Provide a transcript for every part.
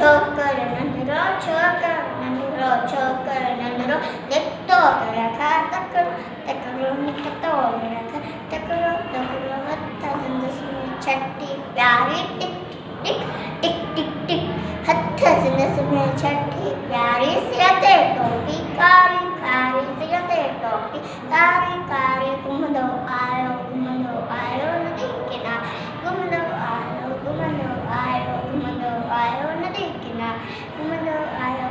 છોકર નંદરો દેખતો રખા તકરો નિકતો રખા તકરો હત્તા સંદસમી છઠ્ઠી પ્યારી ટિક ટિક ટિક ટિક ટિક હત્તા સંદસમી છઠ્ઠી પ્યારી સિરતે ટોપી કારી કારી સિરતે ટોપી કારી કારી ગુમદો આયો નદી કિનારે ગુમદો આયો નદી કિનારે ગુમદો આયો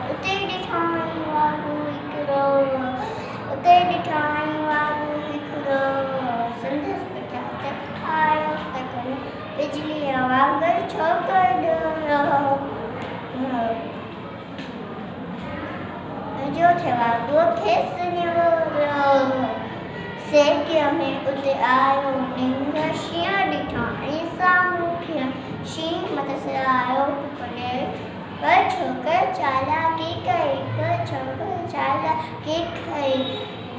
ઉતેડી ઠાણી વાળું વિકરો સંદેશ પઠા ચખાયો તકનો बिजली वागर छोकर जो थेवा वो खेसने से कि हमें उते आयो निंगा शिया डिठाई सामुखिया शी मत से आयो पड़े पर छोकर चाला की कई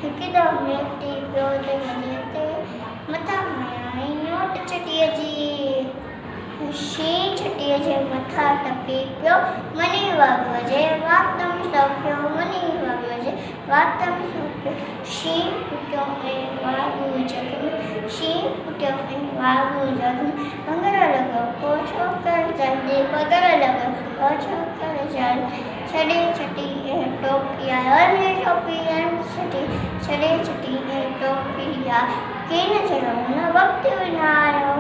हिकदो में टीपो ते मजेते मथा माया नोट चटिए जी शी छटिए जे मथा टपी पियो मनी वागो जे वातम सप्यो मनी वागो जे वातम सप्यो शी पुट्यो ए वागो जग पंगर लगो पोछो कर जल्दी पगर लगो पोछो कर जल छड़ी छटी ए टोपिया अरे टोपिया छड़ी छटी ए टोपिया किन चलो न वक्त विनायो